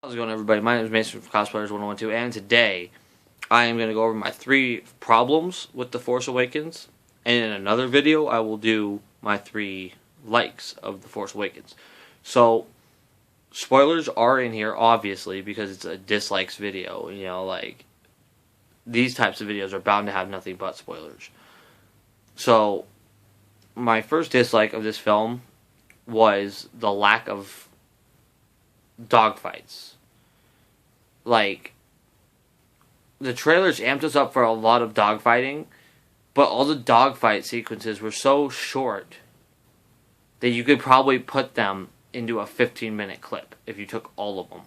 How's it going, everybody? My name is Mason from Cosplayers1012, and today I am going to go over my 3 problems with The Force Awakens, and in another video I will do my 3 likes of The Force Awakens. So, spoilers are in here, obviously, because it's a dislikes video. You know, like, these types of videos are bound to have nothing but spoilers. So, my first dislike of this film was the lack of dogfights. Like, the trailers amped us up for a lot of dogfighting, but all the dogfight sequences were so short that you could probably put them into a 15-minute clip if you took all of them.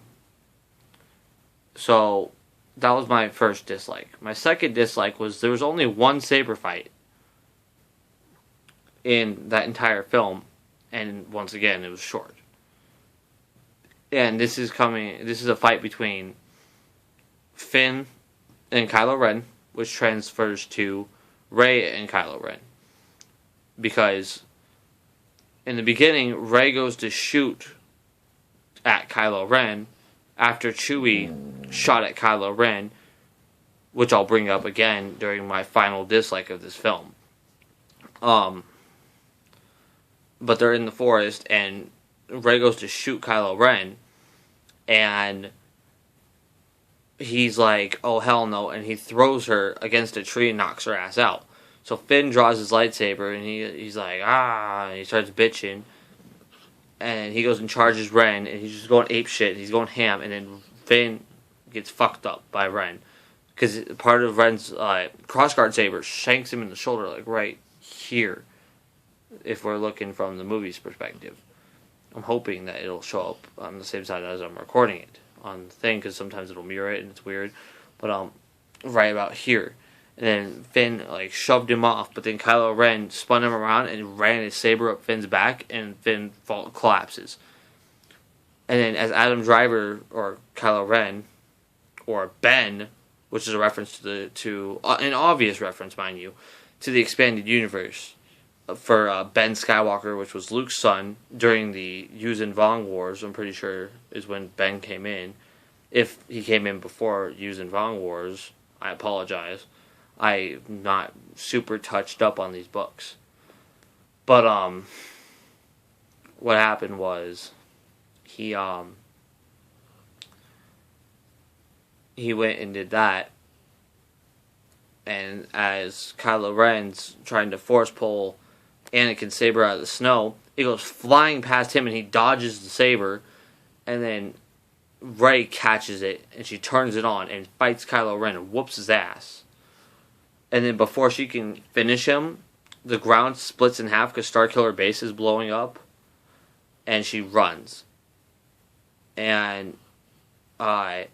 So, that was my first dislike. My second dislike was there was only one saber fight in that entire film, and once again, it was short. And this is a fight between Finn and Kylo Ren, which transfers to Rey and Kylo Ren. Because in the beginning, Rey goes to shoot at Kylo Ren after Chewie shot at Kylo Ren, which I'll bring up again during my final dislike of this film. But they're in the forest, and Rey goes to shoot Kylo Ren, and he's like, oh hell no, and he throws her against a tree and knocks her ass out. So Finn draws his lightsaber, and he's like, and he starts bitching, and he goes and charges Ren, and he's just going ape shit, he's going ham, and then Finn gets fucked up by Ren, because part of Ren's crossguard saber shanks him in the shoulder, like right here, if we're looking from the movie's perspective. I'm hoping that it'll show up on the same side as I'm recording it on the thing, because sometimes it'll mirror it and it's weird. But right about here, and then Finn shoved him off, but then Kylo Ren spun him around and ran his saber up Finn's back, and Finn collapses. And then as Adam Driver, or Kylo Ren, or Ben, which is a reference to an obvious reference, mind you, to the expanded universe for Ben Skywalker, which was Luke's son during the Yuuzhan Vong Wars. I'm pretty sure is when Ben came in. If he came in before Yuuzhan Vong Wars, I apologize. I'm not super touched up on these books. But what happened was he went and did that, and as Kylo Ren's trying to force pull Anakin's saber out of the snow, it goes flying past him, and he dodges the saber, and then Rey catches it, and she turns it on and fights Kylo Ren and whoops his ass. And then before she can finish him, the ground splits in half because Starkiller Base is blowing up, and she runs. And can't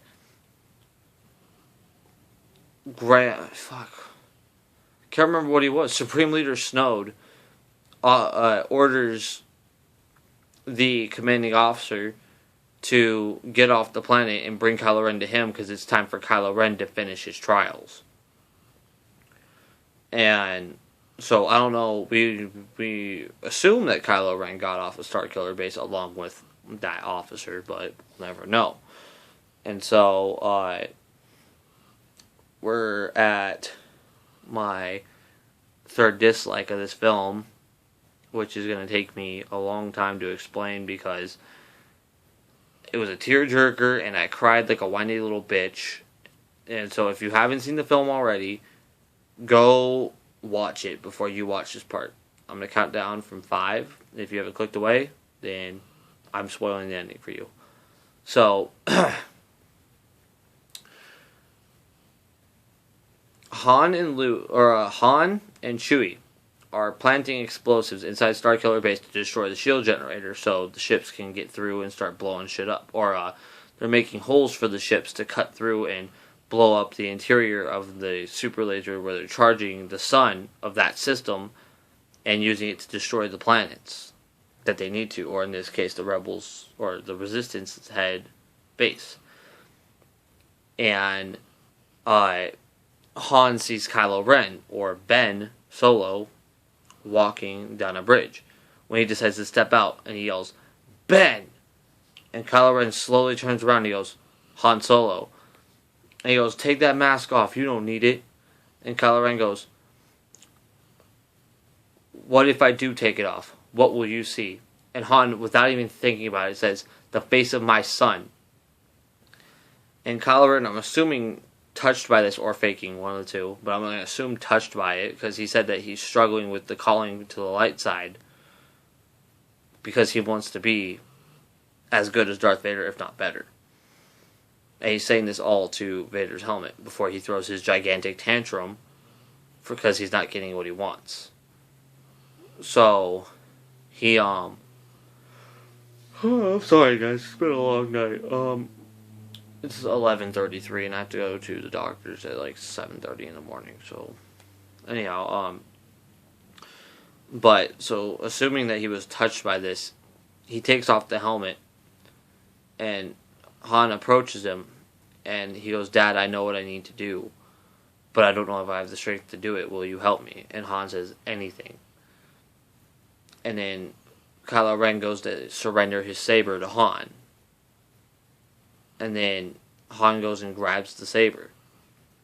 remember what he was. Supreme Leader Snoke orders the commanding officer to get off the planet and bring Kylo Ren to him, because it's time for Kylo Ren to finish his trials. And so I don't know. We assume that Kylo Ren got off of Starkiller Base along with that officer, but we'll never know. And so we're at my third dislike of this film, which is going to take me a long time to explain because it was a tearjerker and I cried like a whiny little bitch. And so if you haven't seen the film already, go watch it before you watch this part. I'm going to count down from 5. If you haven't clicked away, then I'm spoiling the ending for you. So Han and Chewie are planting explosives inside Starkiller Base to destroy the shield generator so the ships can get through and start blowing shit up. Or they're making holes for the ships to cut through and blow up the interior of the super laser where they're charging the sun of that system and using it to destroy the planets that they need to, or in this case the Rebels or the Resistance head base. And Han sees Kylo Ren, or Ben Solo, walking down a bridge when he decides to step out, and he yells, "Ben, And Kylo Ren slowly turns around and he goes, Han Solo. And he goes, take that mask off, you don't need it. And Kylo Ren goes, what if I do take it off? What will you see? And Han, without even thinking about it, says, the face of my son. And Kylo Ren, I'm assuming, touched by this or faking, one of the two, but I'm going to assume touched by it, because he said that he's struggling with the calling to the light side, because he wants to be as good as Darth Vader, if not better. And he's saying this all to Vader's helmet before he throws his gigantic tantrum because he's not getting what he wants. So, he, I'm sorry guys, it's been a long night. It's 11:33 and I have to go to the doctor's at like 7:30 in the morning, so, anyhow, but, so, assuming that he was touched by this, he takes off the helmet, and Han approaches him, and he goes, Dad, I know what I need to do, but I don't know if I have the strength to do it. Will you help me? And Han says, anything. And then Kylo Ren goes to surrender his saber to Han. And then Han goes and grabs the saber.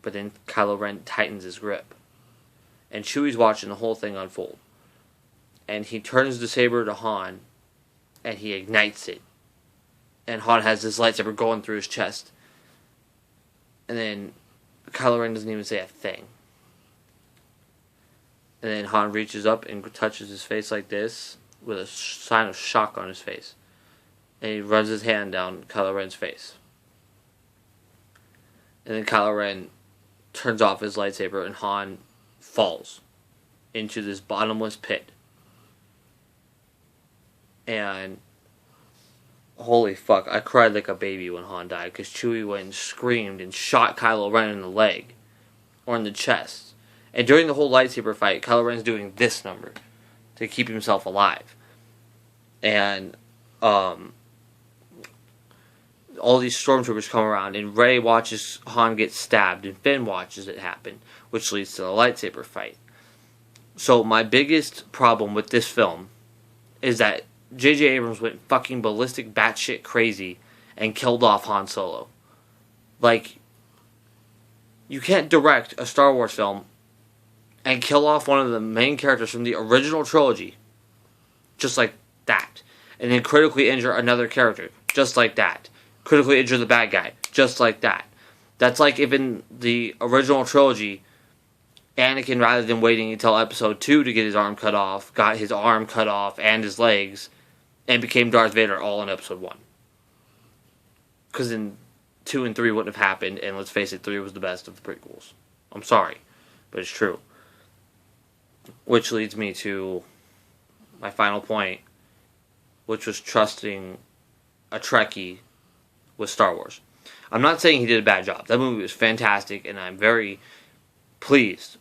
But then Kylo Ren tightens his grip. And Chewie's watching the whole thing unfold. And he turns the saber to Han, and he ignites it. And Han has this lightsaber going through his chest. And then Kylo Ren doesn't even say a thing. And then Han reaches up and touches his face like this, with a sign of shock on his face. And he runs his hand down Kylo Ren's face. And then Kylo Ren turns off his lightsaber, and Han falls into this bottomless pit. And holy fuck, I cried like a baby when Han died, because Chewie went and screamed and shot Kylo Ren in the leg, or in the chest. And during the whole lightsaber fight, Kylo Ren's doing this number to keep himself alive. And, all these stormtroopers come around, and Rey watches Han get stabbed, and Finn watches it happen, which leads to the lightsaber fight. So my biggest problem with this film is that J.J. Abrams went fucking ballistic batshit crazy and killed off Han Solo. Like, you can't direct a Star Wars film and kill off one of the main characters from the original trilogy just like that, and then critically injure another character just like that. Critically injure the bad guy just like that. That's like if in the original trilogy, Anakin, rather than waiting until episode 2 to get his arm cut off, got his arm cut off and his legs, and became Darth Vader all in episode 1. Because then 2 and 3 wouldn't have happened, and let's face it, 3 was the best of the prequels. I'm sorry, but it's true. Which leads me to my final point, which was trusting a Trekkie with Star Wars. I'm not saying he did a bad job. That movie was fantastic, and I'm very pleased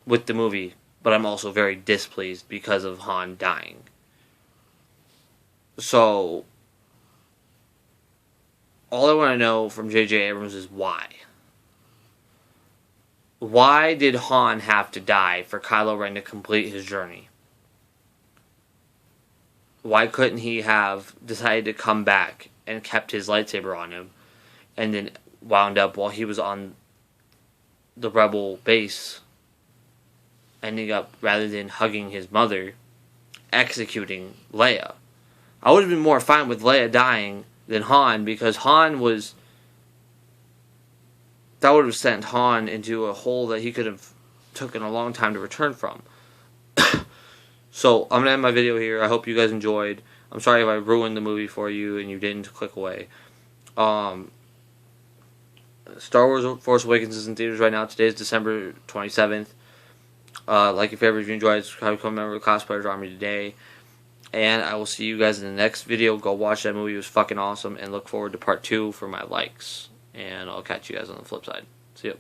with the movie, but I'm also very displeased because of Han dying. So, all I want to know from J.J. Abrams is why. Why did Han have to die for Kylo Ren to complete his journey? Why couldn't he have decided to come back and kept his lightsaber on him, and then wound up while he was on the rebel base, ending up, rather than hugging his mother, executing Leia? I would have been more fine with Leia dying than Han, because Han was... that would have sent Han into a hole that he could have taken a long time to return from. So, I'm going to end my video here. I hope you guys enjoyed. I'm sorry if I ruined the movie for you and you didn't click away. Star Wars Force Awakens is in theaters right now. Today is December 27th. Like your favorite if you enjoyed, subscribe, become a member of the Cosplayers Army today. And I will see you guys in the next video. Go watch that movie. It was fucking awesome. And look forward to part 2 for my likes. And I'll catch you guys on the flip side. See ya.